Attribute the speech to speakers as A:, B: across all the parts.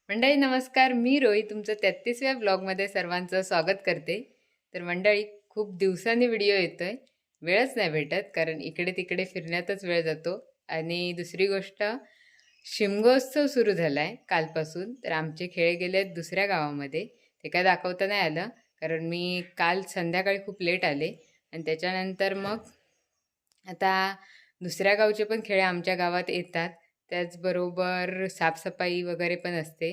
A: मंडळी नमस्कार, मी रोई तुमचं 33व्या ब्लॉगमध्ये सर्वांचं स्वागत करते. तर मंडळी खूप दिवसांनी व्हिडिओ येतोय, वेळच नाही भेटत कारण इकडे तिकडे फिरण्यातच वेळ जातो. आणि दुसरी गोष्ट, शिमगोत्सव सुरू झाला आहे कालपासून. तर आमचे खेळ गेले आहेत दुसऱ्या गावामध्ये, ते काय दाखवता नाही आलं कारण मी काल संध्याकाळी खूप लेट आले. आणि त्याच्यानंतर मग आता दुसऱ्या गावचे पण खेळ आमच्या गावात येतात. त्याचबरोबर साफसफाई वगैरे पण असते.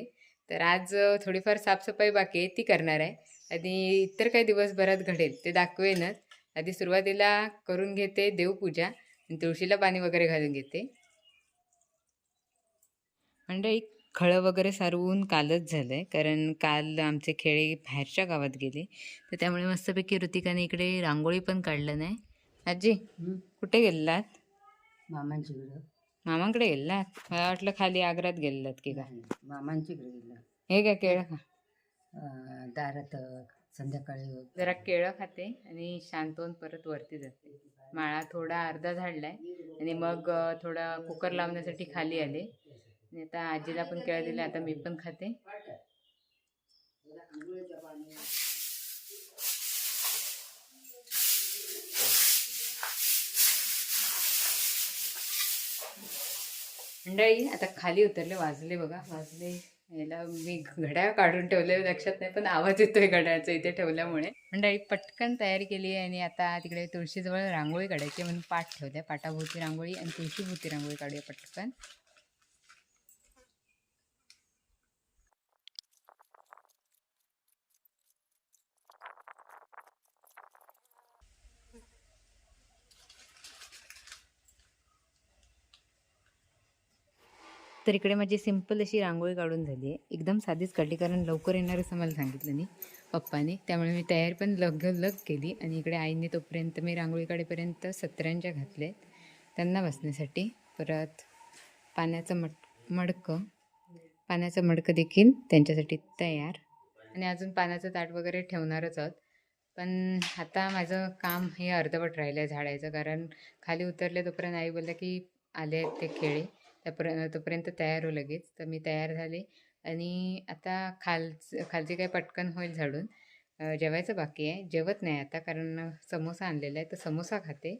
A: तर आज थोडीफार साफसफाई बाकी आहे, ती करणार आहे. आणि इतर काही दिवसभरात घडेल ते दाखवेनच. आधी सुरुवातीला करून घेते देवपूजा आणि तुळशीला पाणी वगैरे घालून घेते. म्हणजे खळं वगैरे सारवून कालच झालंय कारण काल आमचे खेळे बाहेरच्या गावात गेले. तर त्यामुळे मस्तपैकी ऋतिकाने इकडे रांगोळी पण काढलं नाही. आजी कुठे गेलात?
B: मामांच्याकडं.
A: मामांकडे गेलात? मला वाटलं खाली आग्रात गेलात की काय.
B: मामांच्याकडे गेलं.
A: हे काय केळं खा.
B: दारात संध्याकाळी
A: जरा केळं खाते आणि शांत होऊन परत वरती जाते. माळा थोडा अर्धा झाडलाय आणि मग थोडा कुकर लावण्यासाठी खाली आले. आणि आता आजीला पण केळं दिले, आता मी पण खाते. मंडळी आता खाली उतरले, वाजले बघा, वाजले. याला मी घड्याळ काढून ठेवले, लक्षात नाही पण आवाज येतोय घड्याळाचा इथे ठेवल्यामुळे. मंडळी पटकन तयारी केली आहे आणि आता तिकडे तुळशीजवळ रांगोळी काढायची म्हणून पाठ ठेवल्या. पाटाभोवती रांगोळी आणि तुळशीभोवती रांगोळी काढूया पटकन. तर इकडे माझी सिंपल अशी रांगोळी काढून झाली आहे. एकदम साधीच काढली कारण लवकर येणार असं मला सांगितलं नाही पप्पाने, त्यामुळे मी तयारी पण लग केली. आणि इकडे आईने तोपर्यंत मी रांगोळी काढेपर्यंत सत्र्यांच्या घातले त्यांना बसण्यासाठी. परत पाण्याचं मडकं देखील त्यांच्यासाठी तयार. आणि अजून पाण्याचं ताट वगैरे ठेवणारच आहोत. पण आता माझं काम हे अर्धवट राहिलं आहे झाडायचं, कारण खाली उतरले तोपर्यंत आई बोलल्या की आले आहेत ते खेळे, तोपर्यंत तयार हो लगेच. तर मी तयार झाले आणि आता खालची काही पटकन होईल झाडून. जेवायचं बाकी आहे, जेवत नाही आता कारण समोसा आणलेला आहे तर समोसा खाते.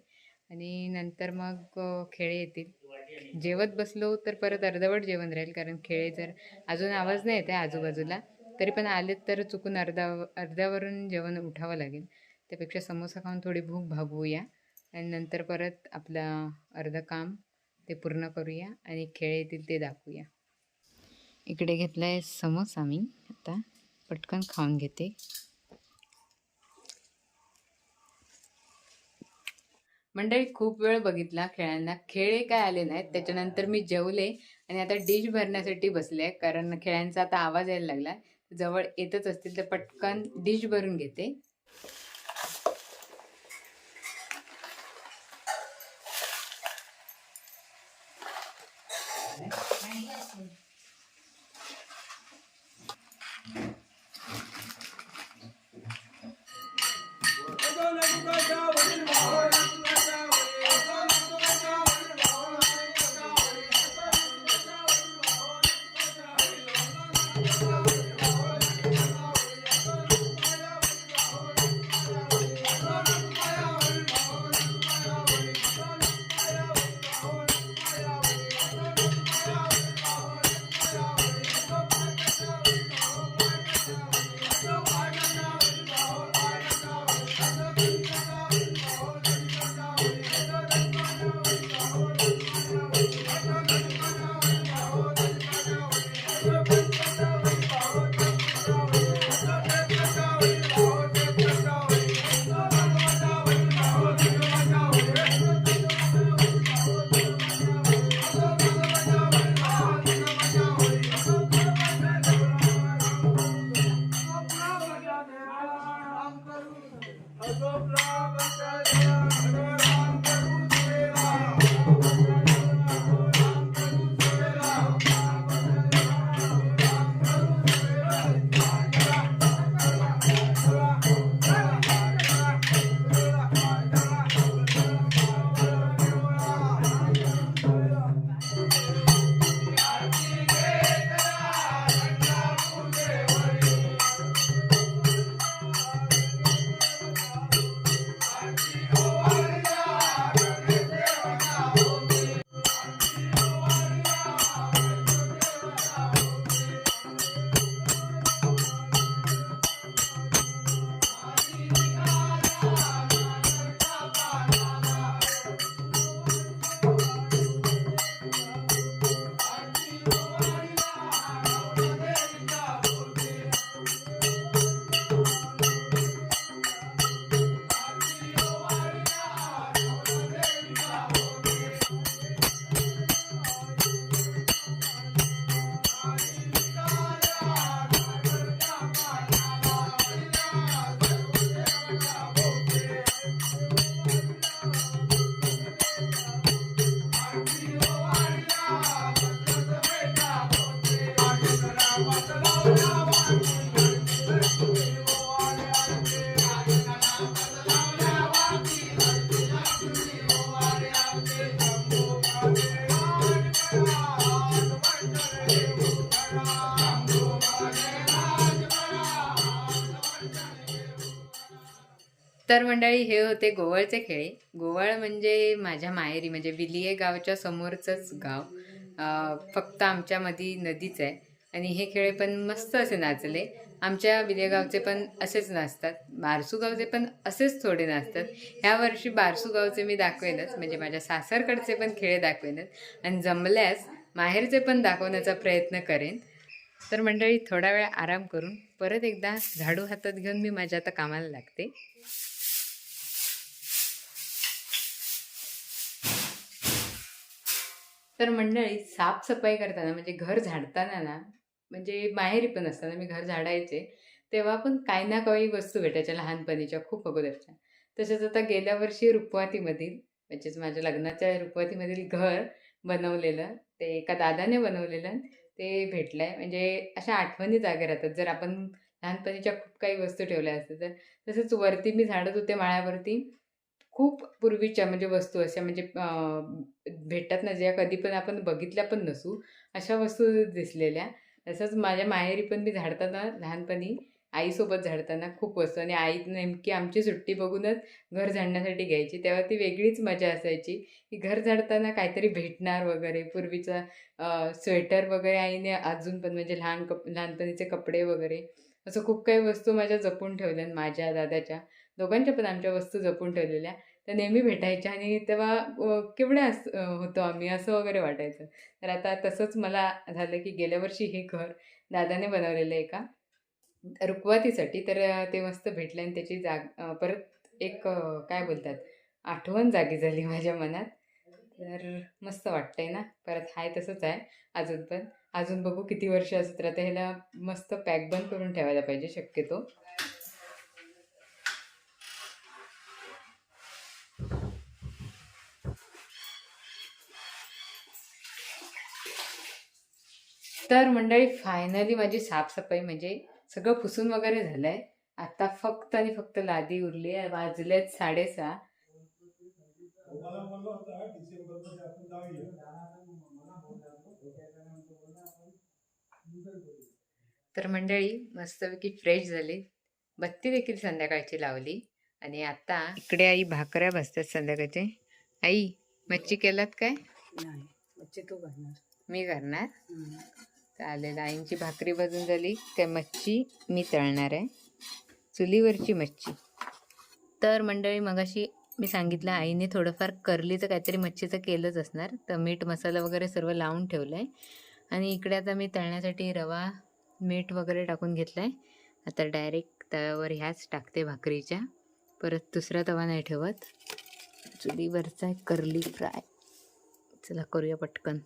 A: आणि नंतर मग खेळे येतील. जेवत बसलो तर परत अर्धवट जेवण राहील कारण खेळे जर अजून आवाज नाही येते आजूबाजूला, तरी पण आलेत तर चुकून अर्ध्यावरून जेवण उठावं लागेल. त्यापेक्षा समोसा खाऊन थोडी भूक भागवूया आणि नंतर परत आपलं अर्धं काम ते पूर्ण करूया आणि खेळ येतील ते दाखवूया. इकडे घेतला आहे समोसा मी, आता पटकन खाऊन घेते. मंडळी खूप वेळ बघितला खेळांना, खेळ काय आले नाहीत. त्याच्यानंतर मी जेवले आणि आता डिश भरण्यासाठी बसले कारण खेळांचा आता आवाज यायला लागला. जवळ येतच असतील तर पटकन डिश भरून घेते. तर मंडळी हे होते गोवळचे खेळे. गोवळ म्हणजे माझ्या माहेरी म्हणजे विलिये गावच्या समोरचंच गाव. फक्त आमच्यामध्ये नदीच आहे आणि हे खेळे पण मस्त असे नाचले. आमच्या विलिये गावचे पण असेच नाचतात, बारसू गावचे पण असेच थोडे नाचतात. ह्या वर्षी बारसू गावचे मी दाखवेनच, म्हणजे माझ्या सासरकडचे पण खेळ दाखवेनच आणि जमल्यास माहेरचे पण दाखवण्याचा प्रयत्न करेन. तर मंडळी थोडा वेळ आराम करून परत एकदा झाडू हातात घेऊन मी माझ्या आता कामाला लागते. तर मंडळी साफसफाई करताना म्हणजे घर झाडताना ना, म्हणजे माहेरी पण असताना मी घर झाडायचे तेव्हा पण काही ना काही वस्तू भेटायच्या लहानपणीच्या खूप अगोदरच्या. तसेच आता गेल्या वर्षी रुपवातीमधील म्हणजेच माझ्या लग्नाच्या रुपवातीमधील घर बनवलेलं ते एका दादाने बनवलेलं ते भेटलंय. म्हणजे अशा आठवणी जागे राहतात जर आपण लहानपणीच्या खूप काही वस्तू ठेवल्या असतात तर. तसंच वरती मी झाडत होते माळ्यावरती खूप पूर्वीच्या म्हणजे वस्तू अशा म्हणजे भेटतात ना, ज्या कधी पण आपण बघितल्या पण नसू, अशा वस्तू दिसलेल्या. तसंच माझ्या माहेरी पण मी झाडताना लहानपणी आईसोबत झाडताना खूप वस्तू आणि आई नेमकी आमची सुट्टी बघूनच घर झाडण्यासाठी घ्यायची. तेव्हा ती वेगळीच मजा असायची, की घर झाडताना काहीतरी भेटणार वगैरे. पूर्वीचा स्वेटर वगैरे आईने अजून पण म्हणजे लहानपणीचे कपडे वगैरे असं खूप काही वस्तू माझ्या जपून ठेवल्या. माझ्या दादाच्या दोघांच्या पण आमच्या वस्तू जपून ठेवलेल्या. त्या नेहमी भेटायच्या आणि तेव्हा केवढ्या होतो आम्ही असं वगैरे वाटायचं. तर आता तसंच मला झालं, की गेल्या वर्षी हे घर दादाने बनवलेलं आहे एका रुखवातीसाठी. तर ते मस्त भेटलं आणि त्याची परत एक काय बोलतात आठवण जागी झाली माझ्या मनात. तर मस्त वाटतंय ना. परत हाय तसंच आहे अजून पण. अजून बघू किती वर्ष असं, तर आता ह्याला मस्त पॅक बंद करून ठेवायला पाहिजे शक्यतो. तर मंडळी फायनली माझी साफसफाई म्हणजे सगळं पुसून वगैरे झालंय. आता फक्त आणि फक्त लादी उरली आहे. वाजलेत 6:30. तर मंडळी मस्तपैकी फ्रेश झाली. बत्ती देखील संध्याकाळची लावली आणि आता इकडे आई भाकऱ्या भाजतात संध्याकाळचे. आई मच्छी केलात काय?
B: नाही, बच्चे तू करणार.
A: मी करणार. चालेल. आईंची भाकरी भाजून झाली काय मच्छी मी तळणार आहे, चुलीवरची मच्छी. तर मंडळी मगाशी मी सांगितलं आईने थोडंफार करलीचं काहीतरी मच्छीचं केलंच असणार, तर मीठ मसाला वगैरे सर्व लावून ठेवलं आहे. आणि इकडे आता मी तळण्यासाठी रवा मीठ वगैरे टाकून घेतलं आहे. आता डायरेक्ट तव्यावर ह्याच टाकते भाकरीच्या, परत दुसरा तवा नाही ठेवत. चुलीवरचा करली फ्राय. चला करूया पटकन.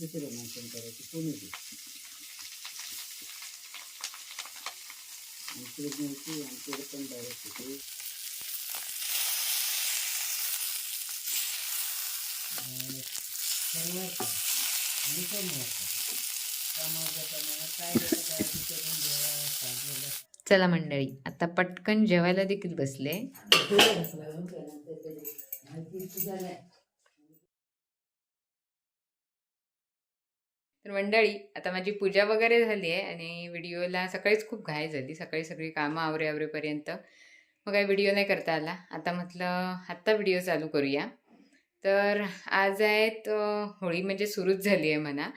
B: दुसरे माणसं करायची कोणी दे आमच्याकडे पण डायरेक्ट होते.
A: चला मंडळी आता पटकन जेवायला देखील बसले. तर मंडळी आता माझी पूजा वगैरे झाली आहे आणि व्हिडिओला सकाळीच खूप घाई झाली. सकाळी सगळी कामं आवरेपर्यंत मग काही व्हिडिओ नाही करता आला. आता म्हटलं आत्ता व्हिडिओ चालू करूया. तर आज आहेत होळी म्हणजे सुरूच झाली आहे म्हणा.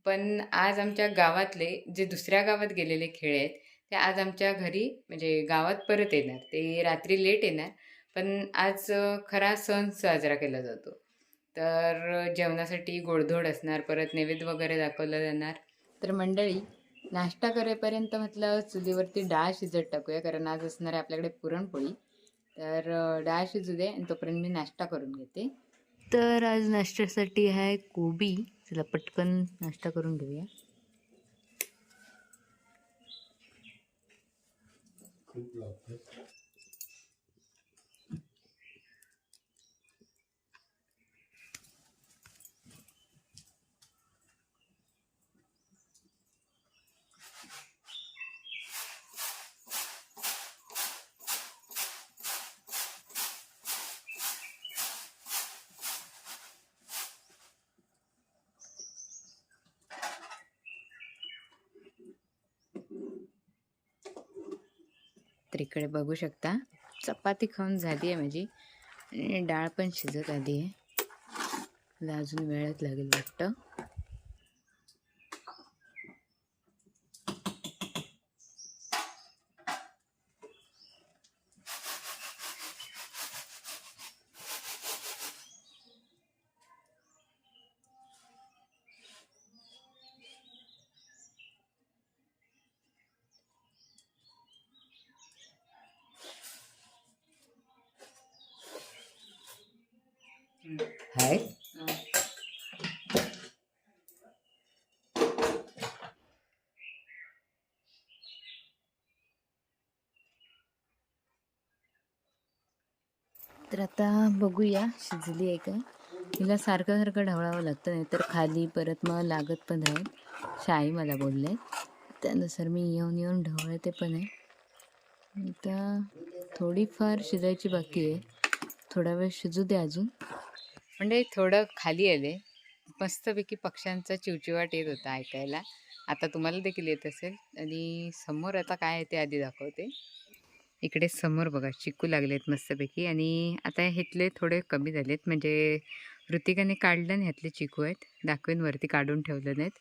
A: पण आज आमच्या गावातले जे दुसऱ्या गावात गेलेले खेळ आहेत ते आज आमच्या घरी म्हणजे गावात परत येणार. ते रात्री लेट येणार, पण आज खरा सण साजरा केला जातो. तर जेवणासाठी गोडधोड असणार, परत नैवेद्य वगैरे दाखवलं जाणार. तर मंडळी नाश्ता करेपर्यंत म्हटलं चुलीवरती डाळ शिजत टाकूया, कारण आज असणार आहे आपल्याकडे पुरणपोळी. तर डाळ शिजू दे आणि तोपर्यंत मी नाश्ता करून घेते. तर आज नाश्त्यासाठी आहे कोबी. चला पटकन नाश्ता करून घेऊया. तर इकडे बघू शकता चपाती खाऊन झाली आहे माझी आणि डाळ पण शिजत आली आहे. मला अजून वेळच लागेल वाटतं. हाय तर आता बघूया शिजली आहे का. हिला सारखं सारखं ढवळावं लागतं, नाही तर खाली परत मग लागत पण राहील. शाई मला बोलले, त्यानुसार मी येऊन ढवळते पण आहे. आता थोडीफार शिजायची बाकी आहे, थोडा वेळ शिजू दे अजून. म्हणजे थोडं खाली आले, मस्तपैकी पक्ष्यांचा चिवचिवाट येत होता ऐकायला. आता तुम्हाला देखील येत असेल. आणि समोर आता काय आहे ते आधी दाखवते. इकडे समोर बघा चिकू लागलेत मस्तपैकी, आणि आता ह्यातले थोडे कमी झालेत, म्हणजे ऋतिकाने काढलं नाही ह्यातले चिकू आहेत, दाखवेन वरती काढून ठेवले नाहीत,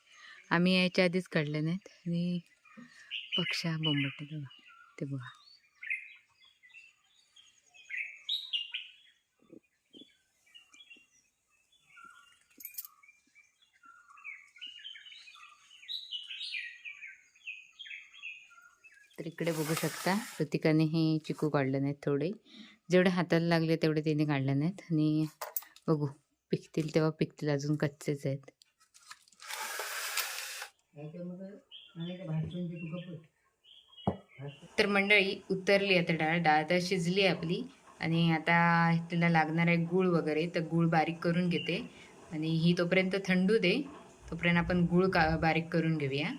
A: आम्ही यायच्या आधीच काढले नाहीत. आणि पक्ष्या बोंबटले बघा, ते बघा. तर इकडे बघू शकता ऋतिकाने हे चिकू काढले नाहीत, थोडे जेवढे हाताला लागले तेवढे तिने काढले नाहीत. आणि बघू पिकतील तेव्हा पिकतील, अजून कच्चेच आहेत. तर मंडळी उतरली आता डाळ तर शिजली आपली. आणि आता तिला लागणार आहे गूळ वगैरे, तर गूळ बारीक करून घेते. आणि ही तोपर्यंत थंडू दे, तोपर्यंत आपण गूळ बारीक करून घेऊया.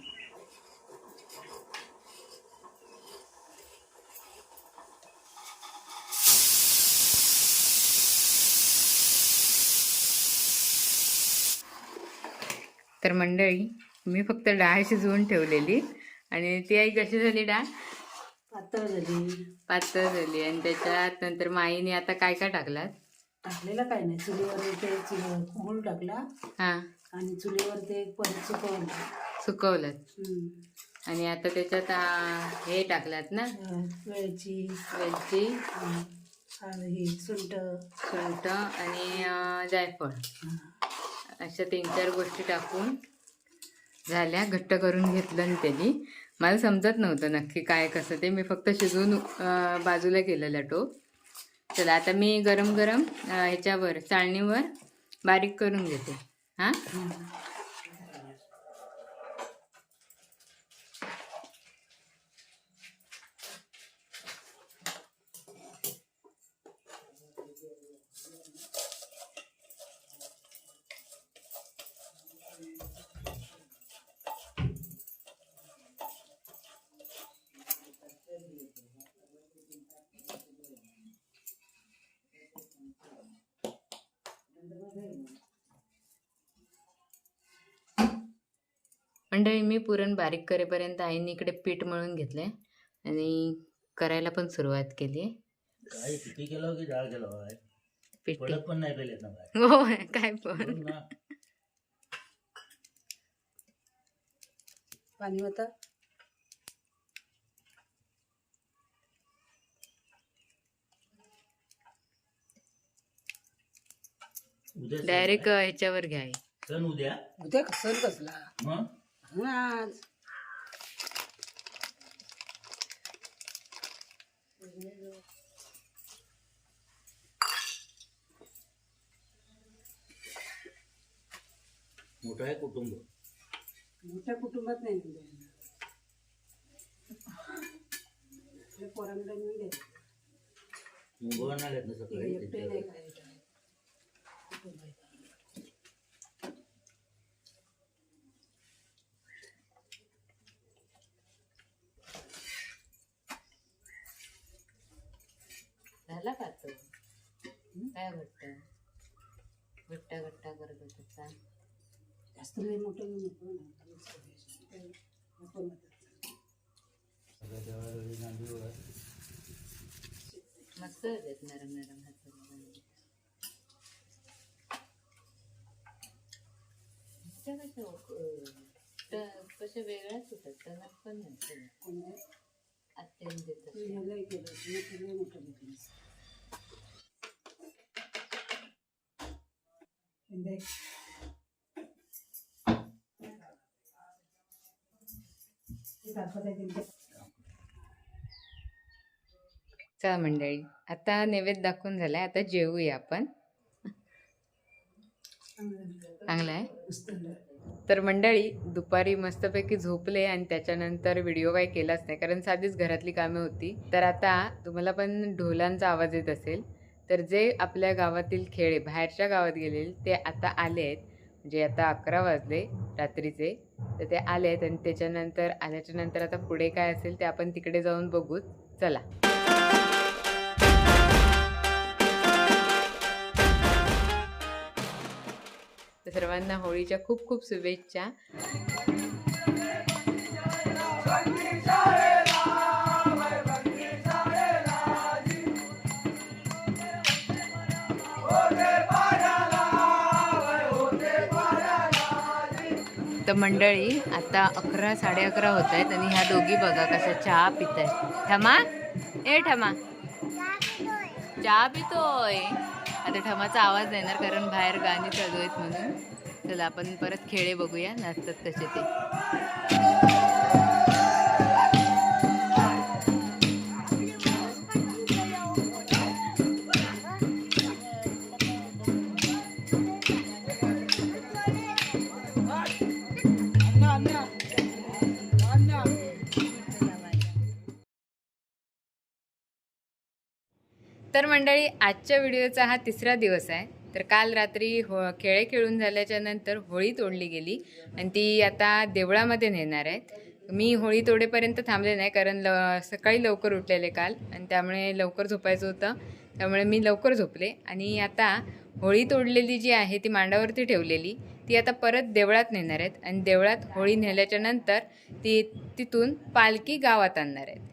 A: तर मंडळी मी फक्त डाळ शिजवून ठेवलेली, आणि ती आई कशी झाली डाळ?
B: पातळ झाली.
A: पातळ झाली. आणि त्याच्यात नंतर माईने आता काय काय टाकलात?
B: टाकलेलं काय नाही, चुलीवर ते गूळ टाकला.
A: हां,
B: आणि चुलीवर ते परत सुकवलं.
A: सुकवलं. आणि आता त्याच्यात हे टाकलात ना,
B: वेलची
A: वेलची,
B: ही सुंठ
A: आणि जायफळ, अशा 3-4 गोष्टी टाकून झाल्या, घट्ट करून घेतलं. आणि त्यांनी मला समजत नव्हतं नक्की काय कसं ते, मी फक्त शिजवून बाजूला केलेला टोप. चला आता मी गरम गरम ह्याच्यावर चाळणीवर बारीक करून घेते. हां, मंडळी मी पुरण बारीक करेपर्यंत आईने इकडे पीठ मळून घेतलंय आणि करायला पण सुरुवात केली.
C: काय किती केलं की डाळ केलं आहे,
A: पीठ
C: पडत पण नाही पहिले ना बाहेर.
A: हो काय पण
C: बघ ना.
B: पाणी होतं.
C: उद्या
A: डायरेक्ट ह्याच्यावर घ्या.
C: सण उद्या
B: उद्या सण कसला
C: मग
B: आज.
C: मोठं आहे कुटुंब.
B: मोठ्या कुटुंबात नाही पोरांकडे नाही द्यायचं.
C: मुंबईवर नाही घेत ना सकाळी
B: एकटे नाही खायचं.
A: झाला का तो काय घट्ट घट्ट घट्ट करत होता.
B: जास्त लई मोठं नको ना.
C: सगळ्या देवाला नांदीवर
A: आहेत नरम नरम हाताला. कशा वेगळ्याच होतात टणक पण नाही अत्यंत चला मंडळी, आता नैवेद्य दाखवून झालाय, आता जेवूया आपण. चांगला आहे. तर मंडळी दुपारी मस्तपैकी झोपले आणि त्याच्यानंतर व्हिडिओ काही केलाच नाही कारण साधीच घरातली कामे होती. तर आता तुम्हाला पण ढोलांचा आवाज येत असेल, तर जे आपल्या गावातील खेळे बाहेरच्या गावात गेलेले ते आता आले आहेत. म्हणजे आता 11 वाजले रात्रीचे, तर ते आले आहेत आणि त्याच्यानंतर आल्याच्यानंतर आता पुढे काय असेल ते आपण तिकडे जाऊन बघूच. चला. सर्वांना होळीच्या खूप खूप शुभेच्छा. तर मंडळी आता 11 11:30 होत आहेत आणि ह्या दोघी बघा कशा चहा पित आहेत. ठमा ठमा चहा पितोय. आता ठमाचा आवाज येणार कारण बाहेर गाणी चालू आहेत म्हणून. चला आपण परत खेळे बघूया नाचतात कसे ते. तर मंडळी आजच्या व्हिडिओचा हा तिसरा दिवस आहे. तर काल रात्री खेळे खेळून झाल्याच्या नंतर होळी तोडली गेली आणि ती आता देवळामध्ये नेणार आहेत. मी होळी तोडेपर्यंत थांबले नाही कारण सकाळी लवकर उठलेले काल आणि त्यामुळे लवकर झोपायचं होतं, त्यामुळे मी लवकर झोपले. आणि आता होळी तोडलेली जी आहे ती मांडावरती ठेवलेली ती आता परत देवळात नेणार आहेत आणि देवळात होळी नेल्याच्या नंतर ती तिथून पालखी गावात आणणार आहेत.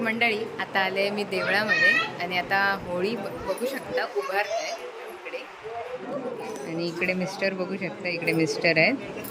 A: मंडळी आता आले मी देवळामध्ये आणि आता होळी बघू शकता उभारताय इकडे. आणि इकडे मिस्टर बघू शकता, इकडे मिस्टर आहेत.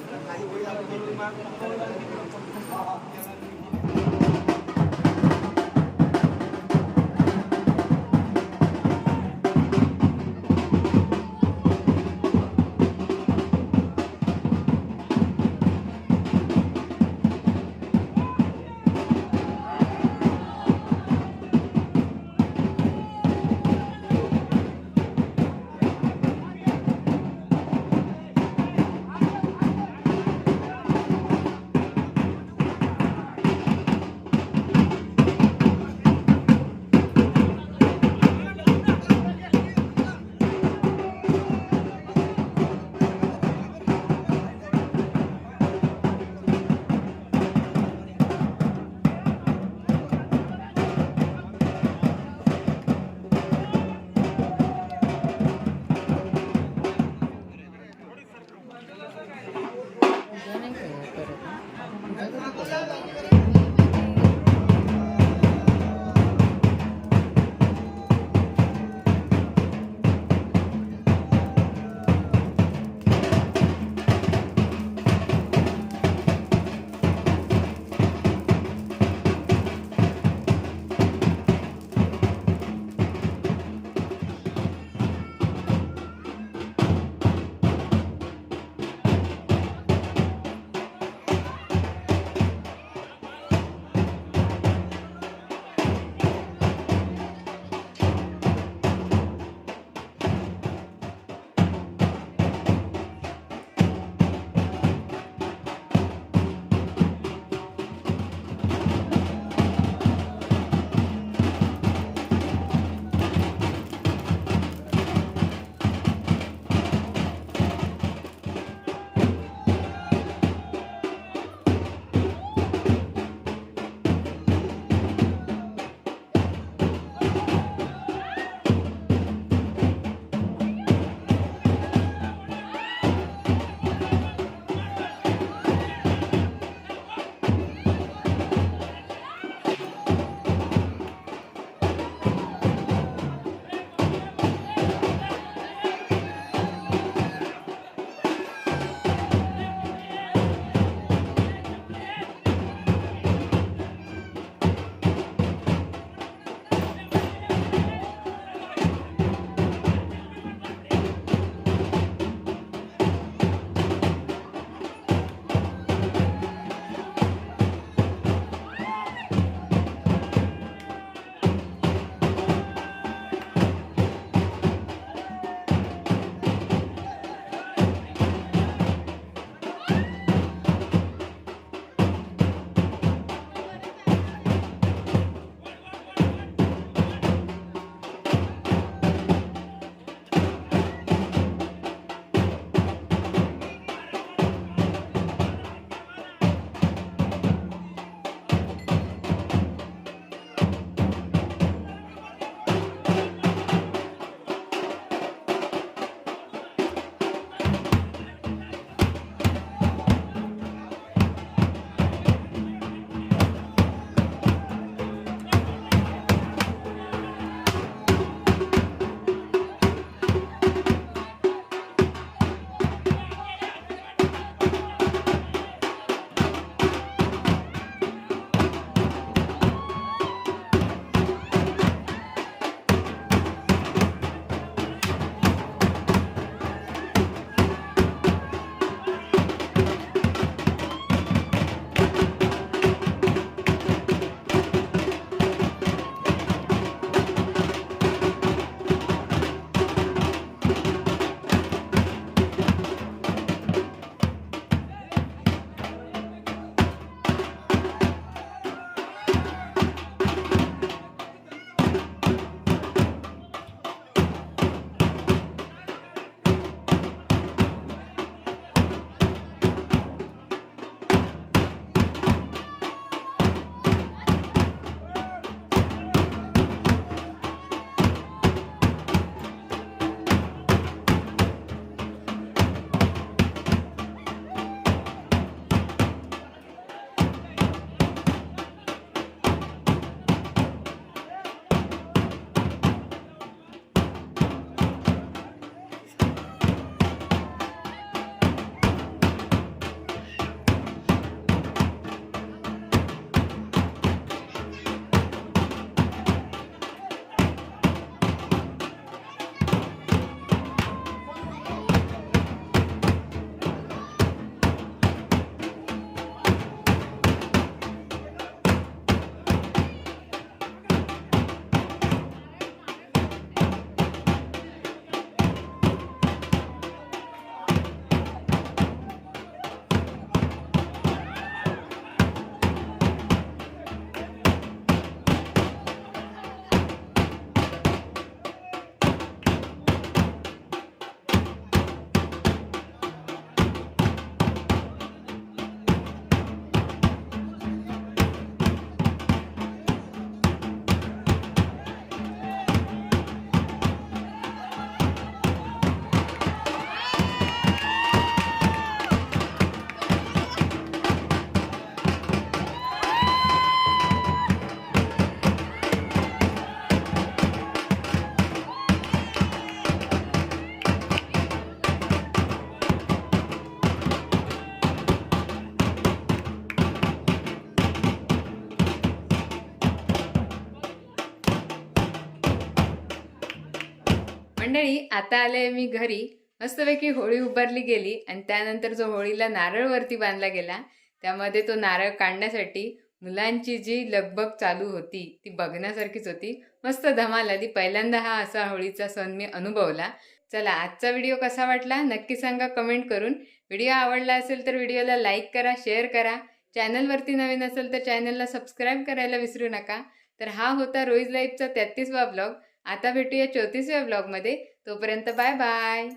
A: मंडळी आता आले मी घरी. मस्तपैकी होळी उभारली गेली आणि त्यानंतर जो होळीला नारळ वरती बांधला गेला त्यामध्ये तो नारळ काढण्यासाठी मुलांची जी लगबग चालू होती ती बघण्यासारखीच होती. मस्त धमाल आली. पहिल्यांदा हा असा होळीचा सण मी अनुभवला. चला आजचा व्हिडिओ कसा वाटला नक्की सांगा कमेंट करून. व्हिडिओ आवडला असेल तर व्हिडिओला लाईक करा, शेअर करा. चॅनलवरती नवीन असेल तर चॅनलला सबस्क्राईब करायला विसरू नका. तर हा होता रोईज लाईफचा 33वा ब्लॉग. आता भेटूया 34व्या ब्लॉगमध्ये. तोपर्यंत बाय बाय.